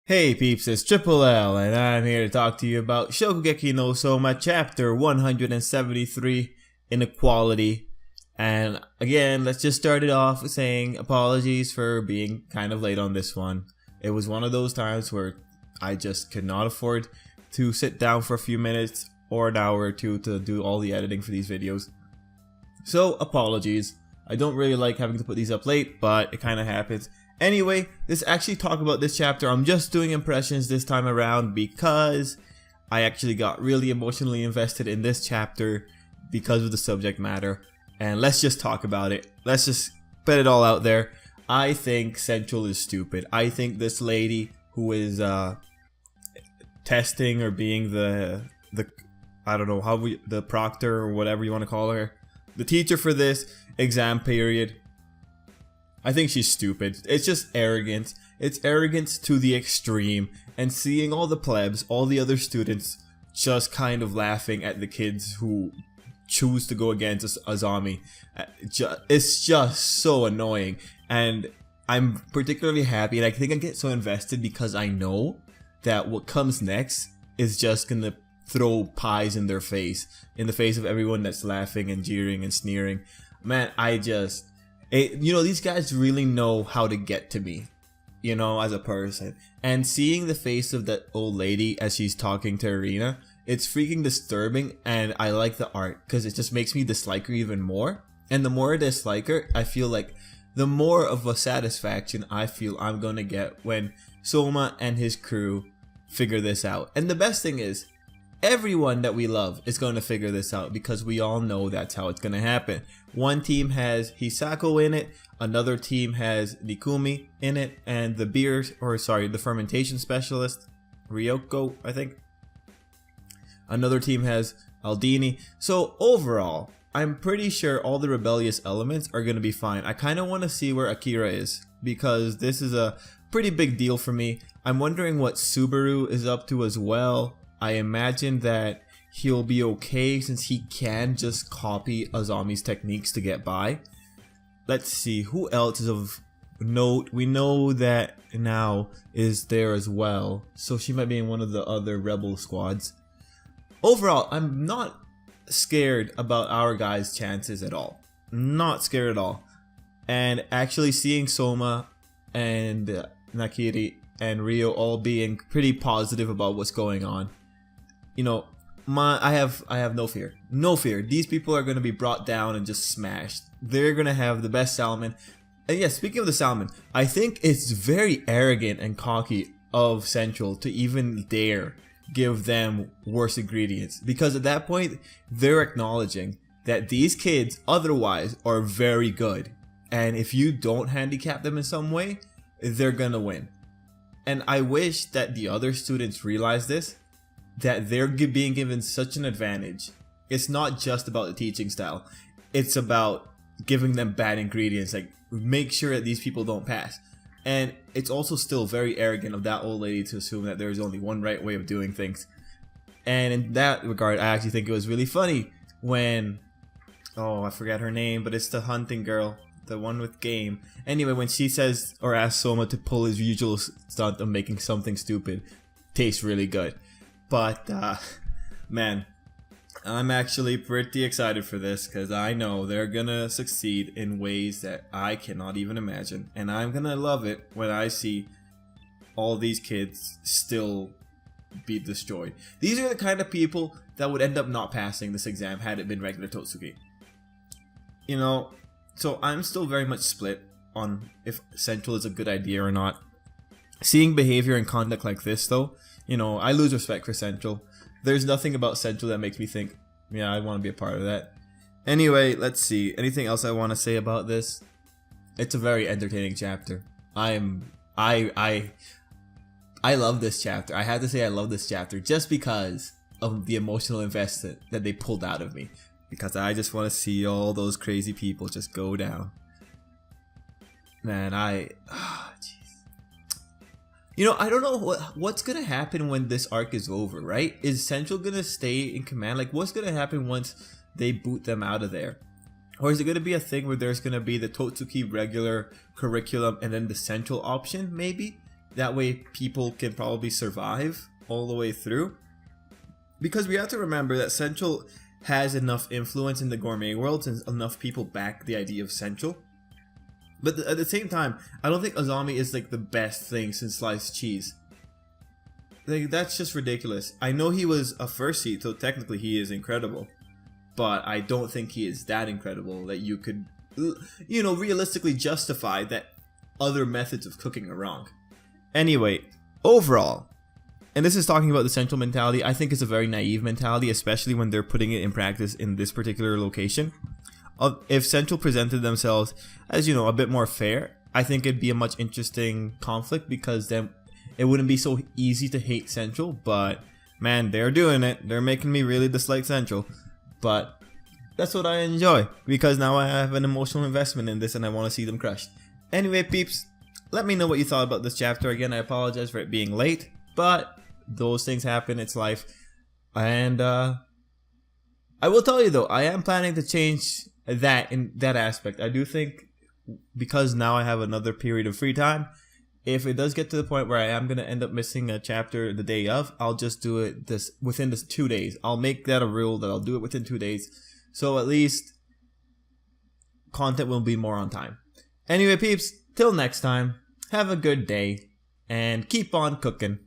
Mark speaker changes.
Speaker 1: Hey peeps, it's Tripl-L, and I'm here to talk to you about Shokugeki no Soma chapter 173, Inequality. And again, let's just start it off with saying apologies for being kind of late on this one. It was one of those times where I just could not afford to sit down for a few minutes or an hour or two to do all the editing for these videos. So apologies. I don't really like having to put these up late, but it kind of happens. Anyway, let's actually talk about this chapter. I'm just doing impressions this time around because I actually got really emotionally invested in this chapter because of the subject matter. And let's just talk about it. Let's just put it all out there. I think Central is stupid. I think this lady who is testing or being the I don't know the proctor or whatever you want to call her, the teacher for this exam period, I think she's stupid. It's just arrogance. It's arrogance to the extreme. And seeing all the plebs, all the other students, just kind of laughing at the kids who choose to go against Azami. It's just so annoying. And I'm particularly happy, and I think I get so invested because I know that what comes next is just gonna throw pies in their face. In the face of everyone that's laughing and jeering and sneering. Man, these guys really know how to get to me, as a person. And seeing the face of that old lady as she's talking to Arena, it's freaking disturbing, and I like the art because it just makes me dislike her even more. And the more I dislike her, I feel like the more of a satisfaction I feel I'm gonna get when Soma and his crew figure this out. And the best thing is, everyone that we love is going to figure this out because we all know that's how it's going to happen. One team has Hisako in it, another team has Nikumi in it, and the fermentation specialist, Ryoko, I think. Another team has Aldini. So overall, I'm pretty sure all the rebellious elements are going to be fine. I kind of want to see where Akira is because this is a pretty big deal for me. I'm wondering what Subaru is up to as well. I imagine that he'll be okay since he can just copy Azami's techniques to get by. Let's see, who else is of note? We know that Now is there as well, so she might be in one of the other rebel squads. Overall, I'm not scared about our guys' chances at all. Not scared at all. And actually seeing Soma and Nakiri and Rio all being pretty positive about what's going on. I have no fear. No fear. These people are going to be brought down and just smashed. They're going to have the best salmon. And yeah, speaking of the salmon, I think it's very arrogant and cocky of Central to even dare give them worse ingredients. Because at that point, they're acknowledging that these kids otherwise are very good. And if you don't handicap them in some way, they're going to win. And I wish that the other students realize this. That they're being given such an advantage. It's not just about the teaching style. It's about giving them bad ingredients. Like, make sure that these people don't pass. And it's also still very arrogant of that old lady to assume that there's only one right way of doing things. And in that regard, I actually think it was really funny when... Oh, I forgot her name, but it's the hunting girl. The one with game. Anyway, when she says or asks Soma to pull his usual stunt of making something stupid taste really good. But, man, I'm actually pretty excited for this because I know they're gonna succeed in ways that I cannot even imagine. And I'm gonna love it when I see all these kids still be destroyed. These are the kind of people that would end up not passing this exam had it been regular Totsuki. So I'm still very much split on if Central is a good idea or not. Seeing behavior and conduct like this, though, I lose respect for Central. There's nothing about Central that makes me think, yeah, I want to be a part of that. Anyway, let's see. Anything else I want to say about this? It's a very entertaining chapter. I love this chapter. I had to say I love this chapter just because of the emotional investment that they pulled out of me. Because I just want to see all those crazy people just go down. Man, jeez. I don't know what's gonna happen when this arc is over, right? Is Central gonna stay in command? Like, what's gonna happen once they boot them out of there? Or is it gonna be a thing where there's gonna be the Totsuki regular curriculum and then the Central option, maybe? That way people can probably survive all the way through. Because we have to remember that Central has enough influence in the gourmet world since enough people back the idea of Central. But at the same time, I don't think Azami is like the best thing since sliced cheese. Like, that's just ridiculous. I know he was a first seed, so technically he is incredible. But I don't think he is that incredible that you could, you know, realistically justify that other methods of cooking are wrong. Anyway, overall, and this is talking about the Central mentality, I think it's a very naive mentality, especially when they're putting it in practice in this particular location. If Central presented themselves as, you know, a bit more fair, I think it'd be a much interesting conflict, because then it wouldn't be so easy to hate Central. But man, they're doing it. They're making me really dislike Central. But that's what I enjoy, because now I have an emotional investment in this and I want to see them crushed. Anyway, peeps, let me know what you thought about this chapter. Again, I apologize for it being late, but those things happen. It's life. And I will tell you though, I am planning to change that in that aspect. I do think, because now I have another period of free time, if it does get to the point where I am going to end up missing a chapter the day of, I'll just do it within this 2 days. I'll make that a rule that I'll do it within 2 days. So at least content will be more on time. Anyway, peeps, till next time, have a good day and keep on cooking.